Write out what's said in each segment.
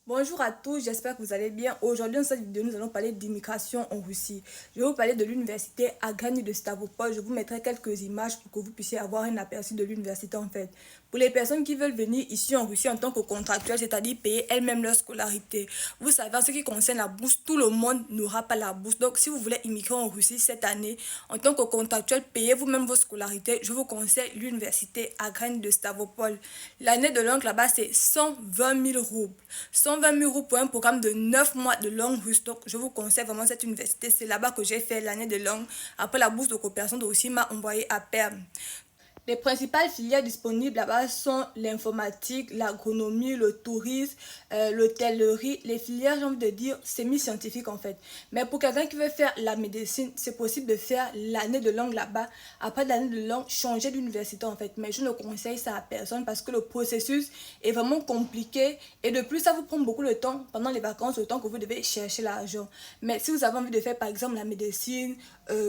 Bonjour à tous, j'espère que vous allez bien. Aujourd'hui, dans cette vidéo, nous allons parler d'immigration en Russie. Je vais vous parler de l'université Agrani de Stavropol. Je vous mettrai quelques images pour que vous puissiez avoir un aperçu de l'université en fait. Pour les personnes qui veulent venir ici en Russie en tant que contractuels, c'est-à-dire payer elles-mêmes leur scolarité. Vous savez, en ce qui concerne la bourse, tout le monde n'aura pas la bourse. Donc, si vous voulez immigrer en Russie cette année, en tant que contractuel, payez vous-même vos scolarités. Je vous conseille l'université Agrani de Stavropol. L'année de langue là-bas, c'est 120 000 roubles. 120 000 euros pour un programme de 9 mois de langue russe. Donc, je vous conseille vraiment cette université. C'est là-bas que j'ai fait l'année de langue. Après, la bourse de coopération de Russie m'a envoyé à Perm. Les principales filières disponibles là-bas sont l'informatique, l'agronomie, le tourisme, l'hôtellerie. Les filières, j'ai envie de dire, semi-scientifiques en fait. Mais pour quelqu'un qui veut faire la médecine, c'est possible de faire l'année de langue là-bas. Après l'année de langue, changer d'université en fait. Mais je ne conseille ça à personne parce que le processus est vraiment compliqué. Et de plus, ça vous prend beaucoup de temps pendant les vacances, le temps que vous devez chercher l'argent. Mais si vous avez envie de faire par exemple la médecine,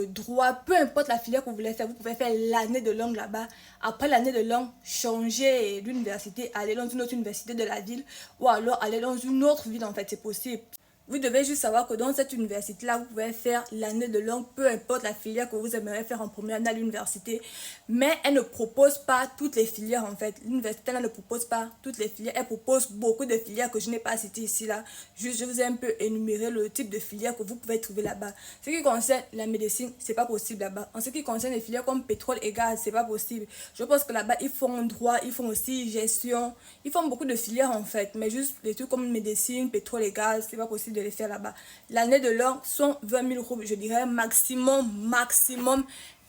droit, peu importe la filière que vous voulez faire, vous pouvez faire l'année de langue là-bas. Après l'année de langue, changer d'université, aller dans une autre université de la ville ou alors aller dans une autre ville en fait, c'est possible. Vous devez juste savoir que dans cette université-là, vous pouvez faire l'année de langue, peu importe la filière que vous aimeriez faire en première année à l'université. Mais elle ne propose pas toutes les filières en fait. L'université ne propose pas toutes les filières. Elle propose beaucoup de filières que je n'ai pas citées ici là. Juste, je vous ai un peu énuméré le type de filières que vous pouvez trouver là-bas. Ce qui concerne la médecine, c'est pas possible là-bas. En ce qui concerne les filières comme pétrole et gaz, c'est pas possible. Je pense que là-bas, ils font droit, ils font aussi gestion. Ils font beaucoup de filières en fait. Mais juste les trucs comme médecine, pétrole et gaz, c'est pas possible de les faire là-bas. L'année de langue sont 20 000 roubles, je dirais maximum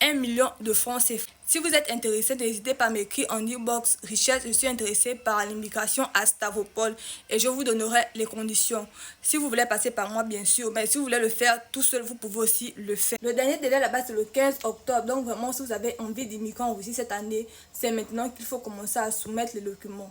1 million de francs CFA. Si vous êtes intéressé, n'hésitez pas à m'écrire en inbox. Richard, je suis intéressé par l'immigration à Stavropol et je vous donnerai les conditions. Si vous voulez passer par moi, bien sûr, mais si vous voulez le faire tout seul, vous pouvez aussi le faire. Le dernier délai là-bas, c'est le 15 octobre. Donc vraiment, si vous avez envie d'immigrer en Russie cette année, c'est maintenant qu'il faut commencer à soumettre les documents.